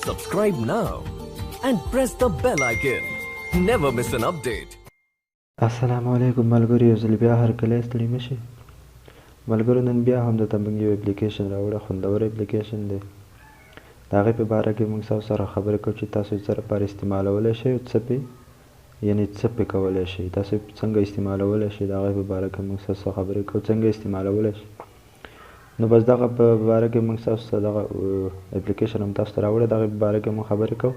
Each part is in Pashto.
Subscribe now and press the bell icon. Never miss an update. السلام علیکم ملګرو، یو ځل بیا هرکلی ستړي مه شئ. ملګرو نن بیا هم درته موږ یو اپلیکیشن راوړه، خوندور اپلیکیشن دی. د هغې په باره کې موږ ستاسو سره خبرې کوو چې تاسو څه لپاره استعمالولی شئ او څه پې یعنې څه پې کولی شئ، تاسو څنګه استعمالولی شئ. د هغې په باره کې موږ ستاسو سره خبرې کوو څنګه استعمالولی شئ. نو بس دغه په باره کې موږ ستاسو ته دغه اپلیکیشن هم تاسو ته راوړی، دغې په باره کې موږ خبرې کوو.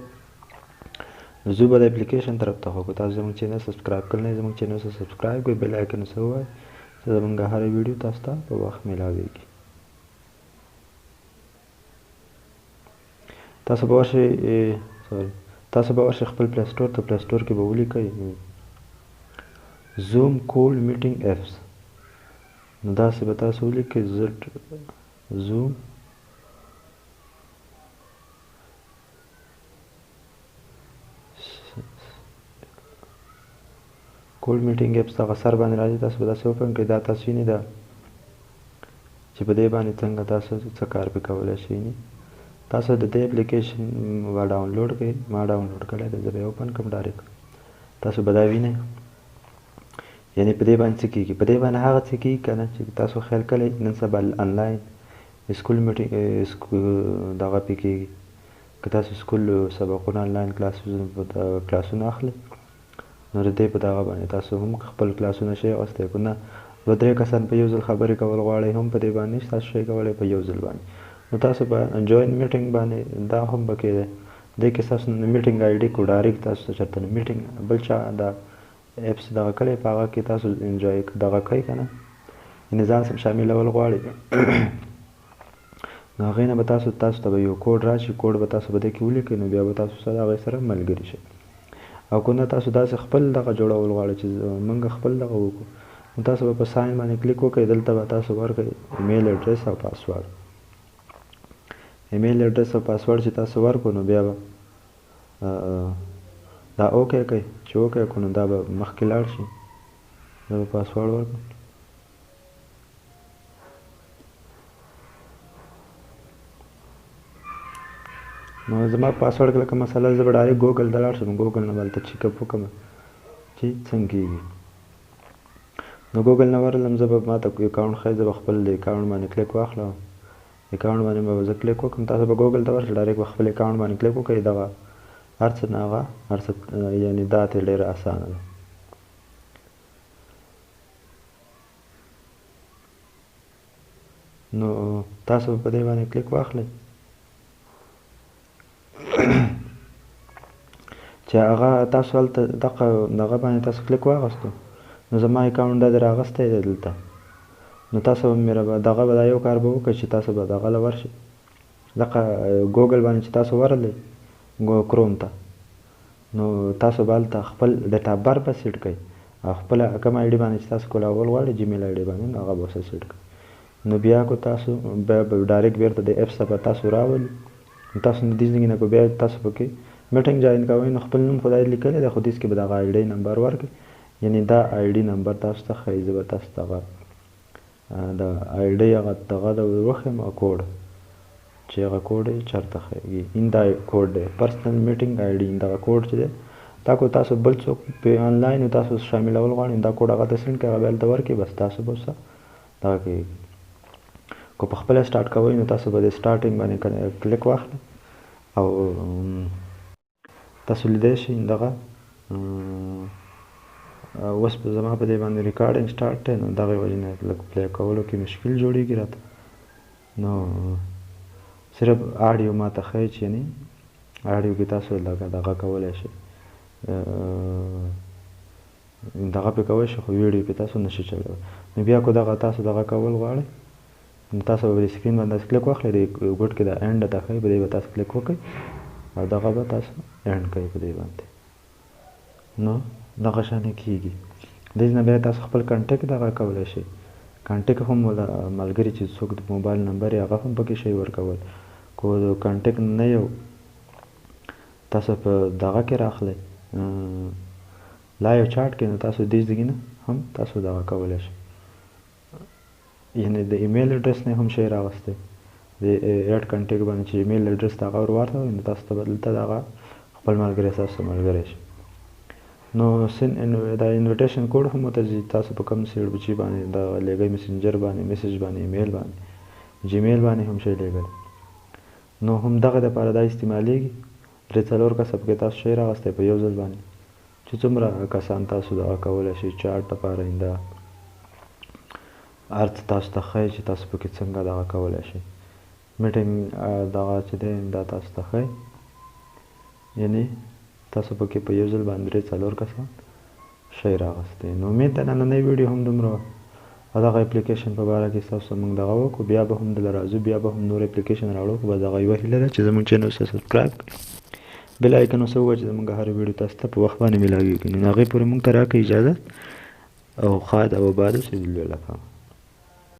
زه به د اپلیکیشن طرف ته خو تاسو زموږ چینل سبسکرایب کړل نه، زموږ چینل سره سبسکرایب کړئ، بیل آیکن سره ووایئ چې زموږ هره ویډیو تاسو ته په وخت میلاویږي. تاسو به ورشئ خپل پلی سټور ته، پلی سټور کې به ولیکئ زوم کول میټینګ اپس. نو داسې به تاسو ولیکئ زوم کول میټینګ اپس دغه سر باندې راځي، تاسو به داسې اوپن کړئ. دا تاسو وینئ دا چې په دې باندې څنګه تاسو څه کار پې کولی شئ. تاسو د دې اپلیکیشن به ډاونلوډ کړئ. ما ډاونلوډ کړی دی، زه به یې اوپن کړم ډایرکټ. تاسو به دا وینئ یعنې په دې باندې څه کېږي، په دې باندې هغه څه کېږي که نه چې تاسو خیال کړئ نن سبا آنلاین سکول میټینګ دغه پې کېږي. که تاسو سکول سبقونه آنلاین کلاسونه اخلئ نو د دې په دغه باندې تاسو هم خپل کلاسونه شئ اخیستی، که نه دوه درې کسان په یو ځل خبرې کول غواړئ هم په دې باندې تاسو شئ کولی په یو ځل باندې. نو تاسو به جوین میټینګ باندې دا هم پکې دی، دې کې ستاسو میټینګ آی ډي کو ډایرکټ تاسو ته چېرته میټینګ بل چا دا اپس دغه کړی په هغه کې تاسو انجوی دغه کوئ که نه، یعنې ځان سره شاملول غواړئ نو هغې نه به تاسو ته به یو کوډ راشي، کوډ به تاسو په دې کې ولیکئ، نو بیا به تاسو سره هغې سره ملګري شئ. او که نه تاسو داسې خپل دغه جوړول غواړئ چې موږ خپل دغه وکړو، نو تاسو به په ساین باندې کلیک وکړئ، دلته به تاسو ورکړئ ایمیل اډرس او پاسورډ. ایمیل اډرس او پاسورډ چې تاسو ورکړو نو بیا به دا اوکې کوئ، چې اوکې کړو نو دا به مخکې لاړ شي. دا به پاسورډ ورکړم. نو زما پاسورډ لکه مثلا زه به ډایرکټ ګوګل ته لاړ شم، ګوګل نه به هلته چیک اپ وکړم چې څنګه کېږي. نو ګوګل نه ورغلم، زه به ماته اکاونټ ښایي، زه به خپل د اکاونټ باندې کلیک واخلم، اکاونټ باندې به زه کلیک وکړم. تاسو به ګوګل ته ورشئ، ډایرکټ به خپل اکاونټ باندې کلیک وکړئ. دغه هر څه نه هغه هر څه یعنې دا ترې ډېره اسانه ده. نو تاسو به په دې باندې کلیک واخلئ چې هغه تاسو هلته دغه باندې تاسو کلیک واخیستو نو زما اکاونټ دا دې راغستی دی دلته. نو تاسو به دغه به دا یو کار به وکړئ چې تاسو به دغه له ورشئ، دغه ګوګل باندې چې تاسو ورغلئ کروم ته، نو تاسو به هلته خپل ډیټ اف بر به سیټ کړئ او خپله کوم آی ډي باندې چې تاسو کولول غواړئ جیمیل آی ډي باندې نو هغه به ورسره سیټ کړئ. نو بیا که تاسو بیا به ډایرکټ بیرته د اپس ته به تاسو راولي، تاسو د دې ځای نه که بیا تاسو پکې میټینګ جوین کوئ نو خپل نوم خدای لیکلی دی، خو دېس کې به دغه آی ډي نمبر ورکړئ، یعنې دا آی ډي نمبر تاسو ته ښایي. زه به تاسو ته هغه د آی ډي هغه دغه د وښیم کوډ چې هغه کوډ یې چېرته ښایي، دا کوډ دی پرسنل میټینګ آی ډي. دغه کوډ چې دی دا کو تاسو بل څوک په آنلاین تاسو شاملول غواړئ دا کوډ هغه ته سینډ کړئ، هغه به هلته ورکړي، بس تاسو به ورسره دغه کوي. که په خپله سټارټ کوئ نو تاسو به د سټارټینګ باندې کلیک واخلئ او تاسو لیدی شئ دغه اوس په زما په دې باندې ریکارډینګ سټارټ دی، نو دغې وجې نه لږ پلی کولو کې مشکل جوړېږي راته. نو صرف آډیو ما ته ښایي چې یعنې آډیو کې تاسو دغه کولی شئ، دغه پې کولی شئ، خو ویډیو پې تاسو نشئ چلولی. نو بیا که دغه تاسو دغه کول غواړئ نو تاسو به د سکرین باندې کلیک واخلئ، د ګوټ کې د اینډ ته ښایي په دې به تاسو کلیک وکړئ او دغه به تاسو اینډ کوئ په دې باندې. نو دغه شانې کېږي. دې نه بیا تاسو خپل کنټیکټ دغه کولی شئ، کنټیکټ هم ملګري چې څوک د موبایل نمبر یې هغه هم پکې شئ ورکول. که کنټیکټ نه یو تاسو په دغه کې راخلئ لایو چاټ کې، نو تاسو دې ځای نه هم تاسو دغه کولی شئ، یعنې د ایمیل اډرس نه هم شئ راوستی د اډ کنټیکټ باندې چې ایمیل اډرس د هغه ور واړوئ نو تاسو ته به دلته د هغه خپل ملګری ستاسو ملګری شي. نو دا انویټیشن کوډ هم ورته ځي، تاسو په کوم بچي باندې د لیږئ، مسنجر باندې، میسج باندې، ایمیل باندې، جیمیل باندې هم شی لیږلی. نو هم دغه دپاره دا استعمالیږي. 3-4 کسه پکې تاسو شی راغستی په یو ځل باندې چې څومره کسان تاسو دغه کولی شئ چاټ دپاره دا هر څه تاسو ته ښایي چې تاسو پکې څنګه دغه کولی شئ. میټینګ دغه چې دی دا تاسو ته ښایي، یعنې تاسو پکې په یو ځل باندې 3-4 کسان شی راغستی. نو امید ده نننۍ ویډیو هم دومره وه او دغه اپلیکیشن په باره کې ستاسو موږ دغه وکړو. بیا به هم دله راځو، بیا به هم نور اپلیکیشن راوړو، خو بس دغه یوه هیله ده چې زموږ چینل سره سبسکرایب کړئ، بل آیکن اوس ووهئ چې زموږ هره ویډیو تاسو ته په وخت باندې میلاویږي. نو هغې پورې موږ ته راکړئ اجازه او ښاد او آباد اوسئ.